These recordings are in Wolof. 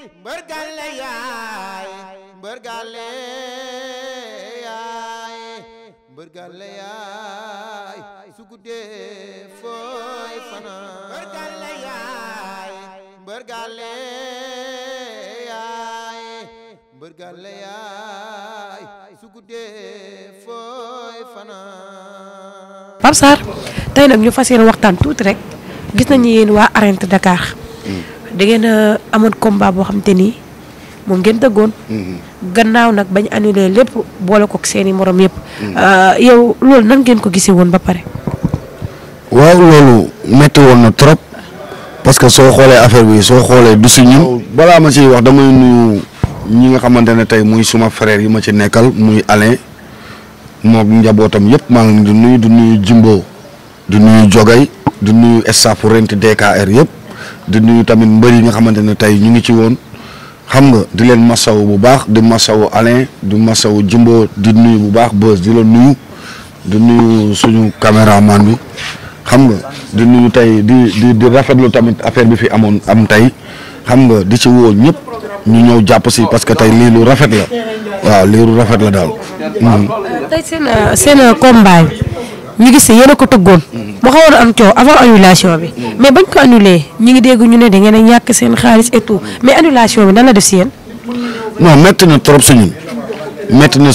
mbër gàlle yaay mbër gàlle yaay mbër gàlle yaay su guddee fooy fanaan mbër gàlle yaay mbër gàlle yaay mbër gàlle yaay su guddee fooy fanaan. Pape Sarr tey nag ñu fas yéene waxtaan tuuti rek gis nañu yéen waa Arène Dakar da ngeen a amoon combat boo xam te ni moom ngeen tëggoon. gannaaw nag bañ annulé lépp boole ko ak seen i morom yëpp. yow loolu nan ngeen ko gisee woon ba pare. waaw loolu métti woon na trop parce que soo xoolee affaire bi soo xoolee du si ñun. balaa ma ciy wax damay nuyu ñi nga xamante ne tey muy suma frère yi ma ci nekkal muy Alain moog njabootam yëpp maa ngi di nuyu Jimbo di nuyu Jogay di nuyu staff rent DKR yëpp di nuyu tamit mbër yi nga xamante ne tey ñu ngi ci woon. xam nga di leen masawu bu baax di masawu Alain di masawu Jimbo di nuyu bu baax Beuz di la nuyu di nuyu suñu caméraman bi xam nga di nuyu tey di rafetlu tamit affaire bi fi am tey xam nga di ci woo ñëpp ñu ñëw jàpp si parce que tey lii lu rafet la waaw lii lu rafet la daal. tey seen combat ñu gis ne yéen a ko tëggoon. mu xawoon am coow avant annulation bi. mais bañ ko annulé ñu ngi dégg ñu ne da ngeen a ñàkk seen xaalis et tout mais annulation bi nan la def si yéen. non métti na trop su ñun métti na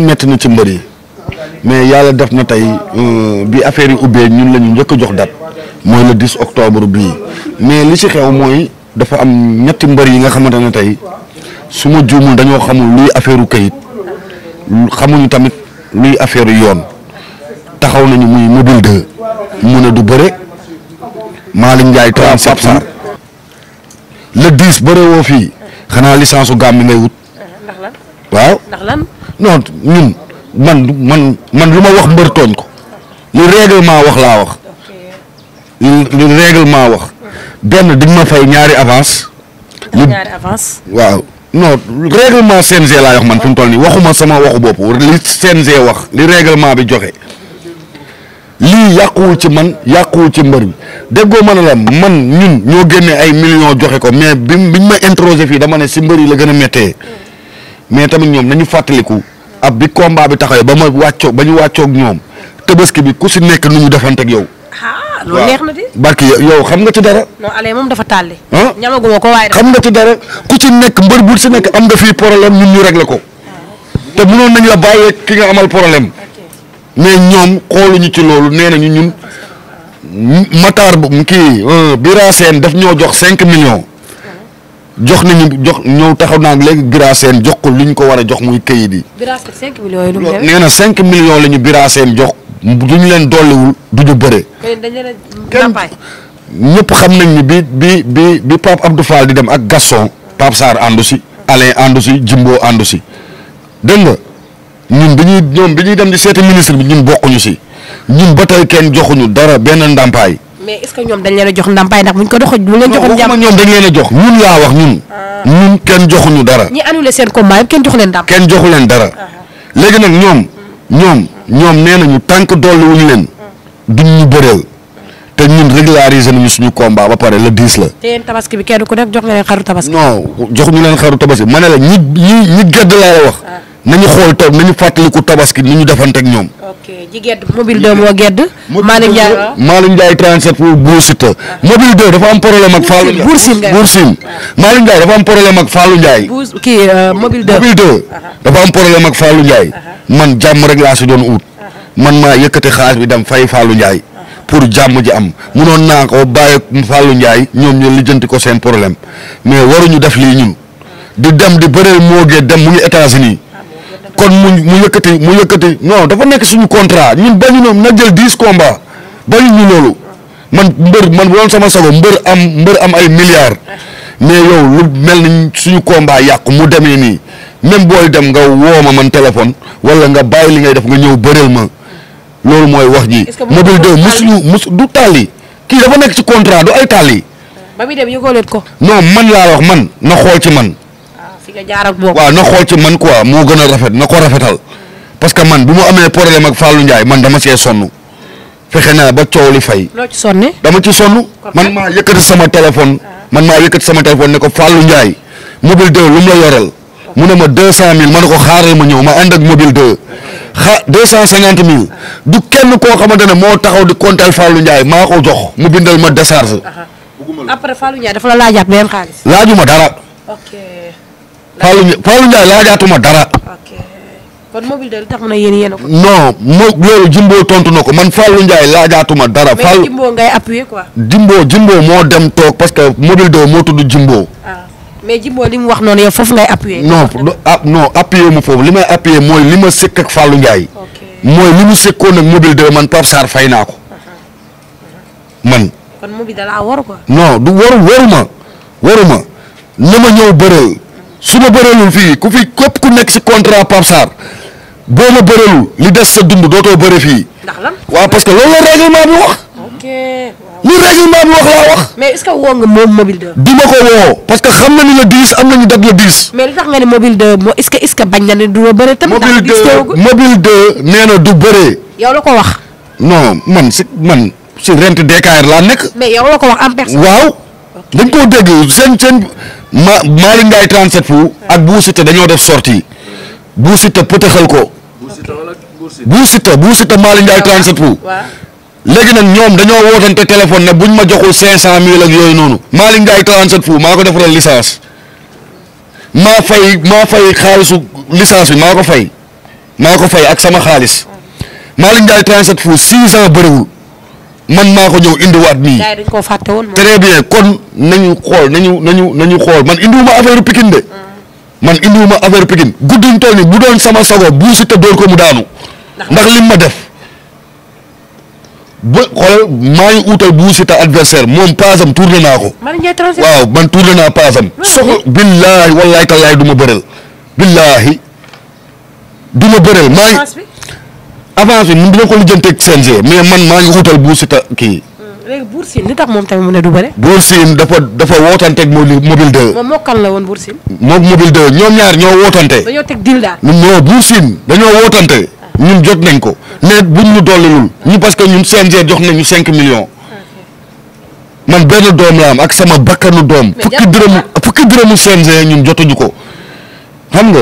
métti na ci mbër yi mais yàlla def na tey bi affaire yi ubbee ñun la ñu njëkk a jox date mooy le 10 octobre bii mais li ci xew mooy dafa am ñetti mbër yi nga xamante ne tey su ma juumul dañoo xamul luy affaire u kayit xamuñu tamit luy affaire yoon taxaw nañu muy mobile 2 mun a du bëre Malick Ndiaye 37 Sarr le 10 bëre woo fii xanaa licence su gàmm mi ngay wut. ndax lan waaw ndax lan. non ñun man lu ma wax mbër tooñ ko li règlement wax laa wax li règlement wax benn di ma fay ñaari avance. ñaari avance. waaw non règlement CNG laa wax man fi mu toll nii waxuma sama waxu bopp li CNG wax li règlement bi joxe. lii yàquwul ci man yàquwul ci mbër bi déggoo ma ne la man ñun ñoo génne ay millions joxe ko mais biñ ma introsé fii dama ne si mbër yi la gën a méttee mais tamit ñoom nañu fàttaliku ab bi combat bi taxawee ba ñu wàccoog ñoom tabaski bi ku si nekk nu ñu defanteeg yow. ah loolu neex na di. barki yow xam nga ci dara. non Allé moom dafa tàlli. ah ñamaguma ko waaye. xam nga ci dara ku ci nekk mbër bu si nekk am nga fii problème ñun ñu réglé ko te mënoon nañ la bàyyee ki nga amal problème. mais ñoom xooluñu ci loolu nee nañu ñun Matar kii Bira Sène daf ñoo jox 5 millions jox ñëw taxaw naa léegi Bira Sène jox ko li ñu ko war a jox muy këyit yi. Bira Sène 5 millions yi lu mu demee nee na 5 millions la ñu Bira Sène jox du ñu leen dolliwul du ñu bëre. dañ leen a ndàmpaay. ñëpp xam nañ ni bi Pape Abdou Fall di dem ak Gaston Pape Sarr àndu si Alain àndu si Jimbo àndu si dégg nga. ñun bi ñuy dem di seeti ministre bi ñun bokkuñu si ñun ba tey kenn joxuñu dara benn ndàmpaay. mais est-ce que ñoom dañ leen a jox ndàmpaay ndax buñ ko doxee bu leen joxoon jàmm. ñoom dañ leen a jox ñun laa wax ñun. ñun kenn joxuñu dara. ñi annulé seen combat yëpp kenn joxu leen ndàmpaay. kenn joxu leen dara. léegi nag ñoom nee nañu tant que dolli wuñu leen duñ ñu bëreel te ñun régulariser nañu suñu combat ba pare le 10 la. te yéen tabaski bi kenn ku nekk jox nga leen xaru tabaski. non joxuñu leen xaru tabaski ma ne la ñi gedd laa la wax. nañu xool nañu fàttaliku tabaski ni ñu defanteeg ñoom. ok ji gedd mobile 2 moo gedd. Malick Ndiaye 37 pour Bour Siteu. mobile 2 dafa am problème ak Fallou Ndiaye. Bour Sine Malick Ndiaye dafa am problème ak Fallou Ndiaye. mobile 2 dafa am problème ak Fallou Ndiaye. man jàmm rek laa si doon ut. man maa yëkkati xaalis bi dem fay Fallou Ndiaye. pour jàmm ji am munoon naa ko bàyyi Fallou Ndiaye ñoom ñu lijjanti ko seen problème mais waruñu def lii ñun di dem di bëreel moo gee dem mu ngi États-Unis kon mu yëkkati non dafa nekk suñu contrat ñun bañu ñoom na jël 10 combats bañu ñu loolu man bu doon sama sago mbër am ay milliards mais yow lu mel ni suñu combat yàqu mu demee nii même booy dem nga woo ma man téléphone wala nga bàyyi li ngay def nga ñëw bëreel ma loolu mooy wax ji. mobile 2 du tàlli kii dafa nekk ci contrat du ay tàlli. ba muy dem yëgoo leen ko. non man laa wax man na xool ci man. fi nga jaar ak boobu. waaw na xool ci man quoi moo gën a rafet na ko rafetal parce que man bi mu amee problème ak Fallou Ndiaye man dama see sonn fexe naa ba coow li fay. loo ci sonne. dama ci sonn man maa yëkkati sama téléphone. ne ko Fallou Ndiaye mobile 2 lu mu la yoreel mu ne ma 200 000 ma ne ko xaaral ma ñëw ma ànd ak mobile 2 250 000 du kenn koo xamante ne moo taxaw di compter Fallou Ndiaye maa ko jox mu bindal ma décharge. après Fallou Ndiaye dafa la laajaat beneen xaalis. laajuma dara. ok. Fallou Ndiaye laajaatuma dara. ok kon mobile 2 lu tax mu ne yéen a ko. non loolu Jimbo tontu na ko man Fallou Ndiaye laajaatuma dara. mais Jimbo ngay appuyer quoi. Jimbo moo dem toog parce que mobile 2 moo tudd Jimbo. mais Jimbo li mu wax noonu yow foofu ngay appuyer. non appuyer mu foofu li may appuyer mooy li ma sëkk ak Fallou Ndiaye. mooy li mu sëkkoon ak mobile 2 man Pape Sarr fay naa ko. man. kon mobile da laa waru quoi. non du waruma na ma ñëw bëreel su ma bëreelul fii ku fi képp ku nekk si contrat Pape Sarr boo ma bëreelul li des sa dund dootoo bëre fii. ndax lan waaw parce que loolu la règlement bi wax. ok li règlement bi wax laa wax. mais est-ce que woo nga moom mobile 2. du ma ko woo parce que xam na ni le 10 am nañu date le 10. mais li tax nga ne mobile 2 moo est-ce que bañ na ne du ma bëre tamit. mobile 2 nee na du bëree. yow la ko wax. non man si rent DKR laa nekk. mais yow la ko wax en personne. waaw dañ koo dégg seen Malick Ndiaye 37 fu ak Bou Siteu dañoo def sortie Bou Siteu pëtëxal ko. Bou Siteu Malick Ndiaye 37 fu. léegi nag ñoom dañoo wootante téléphone ne buñ ma joxul 500000 ak yooyu noonu. Malick Ndiaye 37 fu maa ko defaral licence maa fay xaalisu licence bi maa ko fay ak sama xaalis Malick Ndiaye 37 fu 6 ans bëriwul. man maa ko ñëw indiwaat nii. gars yi dañ koo fàtte woon. très bien kon nañu xool nañu xool man indiwuma affaire Pikine de. man indiwuma affaire Pikine guddiñ toll ni bu doon sama sago Bou Siteu dóor ko mu daanu. ndax lim ma def. ba xool maa ngi utal Bou Siteu adversaire moom paasam tourné naa ko. waaw man tourné naa paasam. billaahi wallaahi tallaahi du ma bëreel. billaahi du ma bëreel maa ngi. avance bi dina ko lijjanteeg CNG mais man maa ngi utal Bou Siteu kii. léegi Bour Sine li tax moom tamit mu ne du bëre. Bour Sine dafa wootanteeg mobile 2. moom moo kan la woon Bour Sine. moom mobile 2 ñoom ñaar ñoo wootante. dañoo teg dil daal. non Bour Sine dañoo wootante. ñun jot nañ ko. mais buñ ñu dollilul ñu parce que ñun CNG jox nañu 5 millions. man benn doom la am ak sama bakkanu doom. fukki dërëmu CNG ñun jotuñu ko. xam nga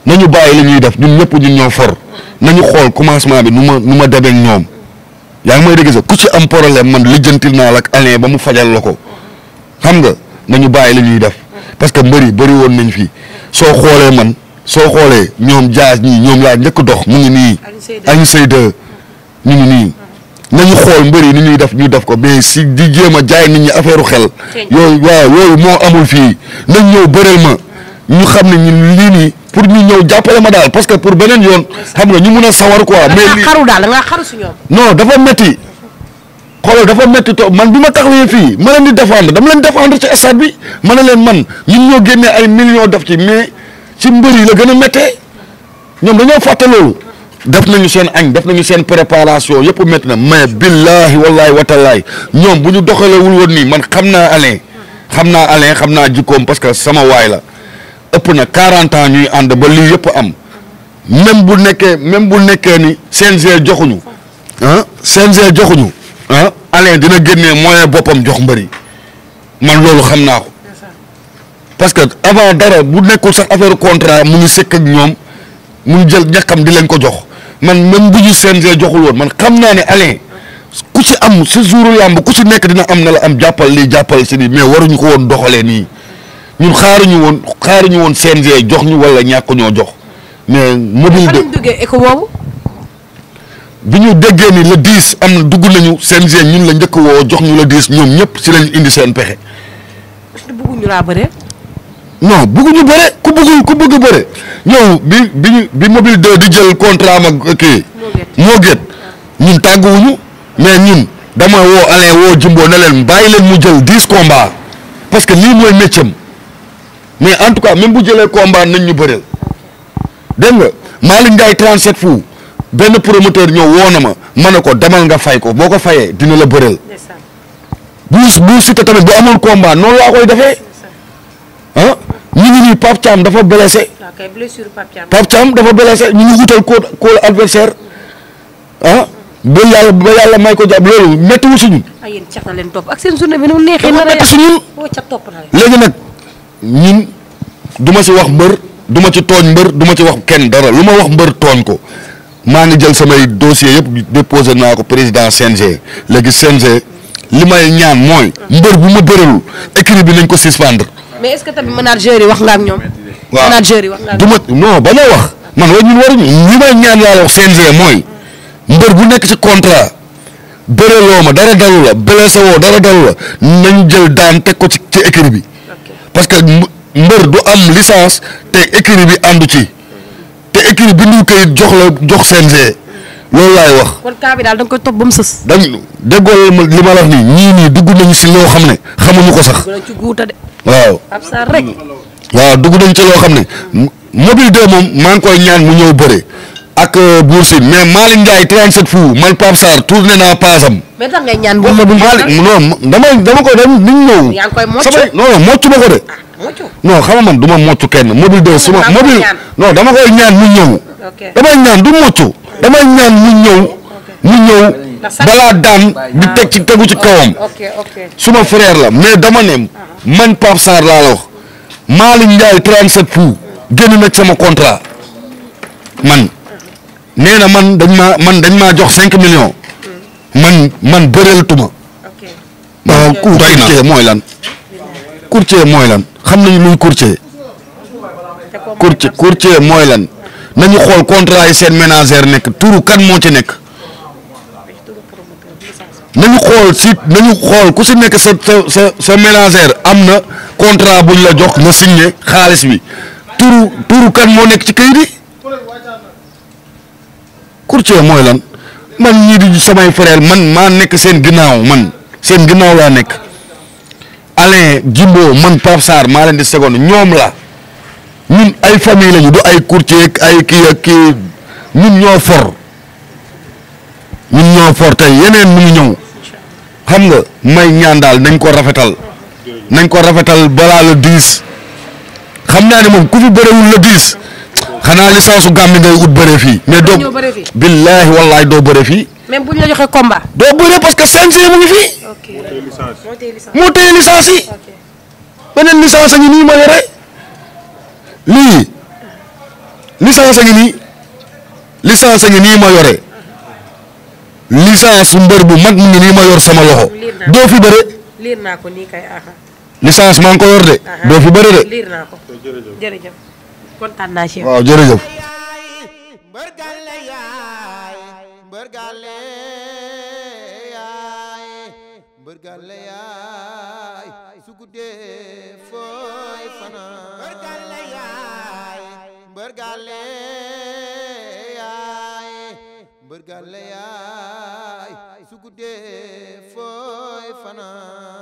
nañu bàyyi li ñuy def ñun ñëpp ñun ñoo for. nañu xool commencement bi nu ma demee ñoom yaa ngi may dégg sax ku ci am problème man lijjantil naa la ak Alain ba mu fajal la ko xam nga nañu bàyyi li ñuy def parce que mbëri bëri woon nañ fii soo xoolee ñoom jaas ñii ñoom laa njëkk dox mu ngi nii. Alioune Seye 2 ñu ngi nii nañu xool mbëri ni ñuy def ñu def ko mais si di jéem a jaay nit ñi affaire xel. yooyu moo amul fii nañ ñëw bëreel ma ñu xam ne ñun lii nii. pour ñu ñëw jàppale ma daal parce que pour beneen yoon xam nga ñu mun a sawar quoi. mais lii xaru daal da ngaa xaru si ñoom. non dafa métti xoolal dafa métti to man bi ma taxawee fii ma leen di défendre dama leen défendre ci stade bi ma ne leen man ñun ñoo génnee ay millions def ci mais ci mbër yi la gën a méttee ñoom dañoo fàtte loolu. def nañu seen añ def nañu seen préparation yëpp métti na mais billaahi wallaahi watalaay ñoom bu ñu doxalewul woon nii man xam naa jikkoom parce que sama waay la. ëpp na 40 ans ñuy ànd ba lii yëpp am même bu nekkee ni CNG joxuñu Alain dina génnee moyen boppam jox mbëri man loolu xam naa ko parce que avant dara bu nekkul sax affaire contrat mu ngi sëkk ak ñoom mu ngi jël ñàkkam di leen ko jox man même bu ñu CNG joxul woon man xam naa ne Alain ku ci am sa jouru làmb ku ci nekk dina am na la am jàppal lii jàppal si nii mais waruñu ko woon doxalee nii. ñun xaaruñu woon CNG jox ñu wala ñàkk ñoo jox mais mobile de bi ñu déggee ni le 10 am na dugg nañu CNG ñun la njëkk woo jox ñu le 10 ñoom ñëpp si lañu indi seen pexe. bëgguñu laa bëre. non bëgguñu bëre ku bëgg bëre ñëw bi mobile 2 di jël contrat am ak kii. moo gét ñun tàgguwuñu mais ñun dama woo Alain woo Jimbo ne leen bàyyi leen mu jël 10 combats parce que lii mooy métier mais en tout cas même bu jëlee combat nañ ñu bëreel dégg nga Malick Ndiaye 37 fu benn promoteur ñëw woo na ma ne ko demal nga fay ko boo ko fayee dina la bëreel. bu Siteu tamit bu amul combat noonu laa koy defee ah ñu ngi nii Pape Thiam dafa blessé. Pape Thiam dafa blessé ñu ngi wutal ko adversaire ah ba yàlla may ko jàpp loolu méttiwul si ñun. yéen cat na leen topp ak seen journée bi nu mu neexee. métti si ñun léegi nag. ñun du ma ci wax mbër du ma ci tooñ mbër du ma ci wax kenn dara lu ma wax mbër tooñ ko maa ngi jël samay dossier yëpp déposé naa ko président CNG léegi CNG li may ñaan mooy mbër bu ma bëralul écrit bi nañ ko suspendre. mais est-ce que tamit manager yi wax nga ak ñoom. waaw manager yi wax nga ak du ma non ba ma wax man wa ñun waruñu li may ñaan laa wax CNG mooy mbër bu nekk ci contrat bëreloo ma dara dalu la blessé woo dara dalu la nañ jël daan teg ko ci écrit bi parce que mbër du am licence te écrit bi àndu ci te écrit bi ñu koy jox CNG loolu laay wax. kon cas bi daal da nga koy topp ba mu sës. dañ déggoo li ma la wax nii ñii nii dugg nañu si loo xam ne xamuñu ko sax. ci guuta de. waaw ab saar rek. waaw dugg nañ ci loo xam ne mobile 2 moom maa ngi koy ñaan mu ñëw bëre ak Bour Sine mais Malick Ndiaye 37 fu man Pape Sarr tourné naa paasam. mais tax ngay ñaan bu mobile. dama ko dem niñ ñëw. yaa ngi koy mocc sama non moccu ma ko de. non xam nga man du ma moccu kenn mobile 2 suma mobile non dama koy ñaan mu ñëw. damay ñaan du moccu damay ñaan mu ñëw balaa daan di tegu ci kawam. suma frère la mais dama ne man Pape Sarr laa la wax Malick Ndiaye 37 fu génn na sama contrat man nee na man dañ maa jox 5 millions man bëreel tuma. courtier mooy lan. courtier mooy lan xam nañu luy courtier. courtier mooy lan nañu xool contrat yi seen ménagère nekk turu kan moo ci nekk. nañu xool ku si nekk sa ménagère am na contrat buñ la jox nga signé xaalis bi turu kan moo nekk ci kayit yi courtier mooy lan man ñii di samay frère man maa nekk seen ginnaaw laa nekk Alain Jimbo man Pape Sarr maa leen di seconde ñoom la ñun ay famille lañu du ay courtier ay kii ñun ñoo for tey yeneen mu ngi ñëw xam nga may ñaan daal nañ ko rafetal balaa le 10 xam naa ne moom ku fi bërewul le 10 xanaa licence su Gambie ngay ut bëre fii mais doo billaahi wallaahi doo bëre fii. même bu ñu la joxee combat. doo bëre parce que CNG mu ngi fii. moo téye licence yi. beneen licence a ngi nii ma yore lii licence a ngi nii ma yore. licence mbër bu mag mu ngi nii ma yor sama loxo. doo fi bëre. liir naa ko nii kay licence maa ngi ko yor de. doo fi bëre de. liir naa ko jërëjëf kontaan naa ci yow. waaw jërëjëf. Mbër gàlle yaay su guddee fooy fanaan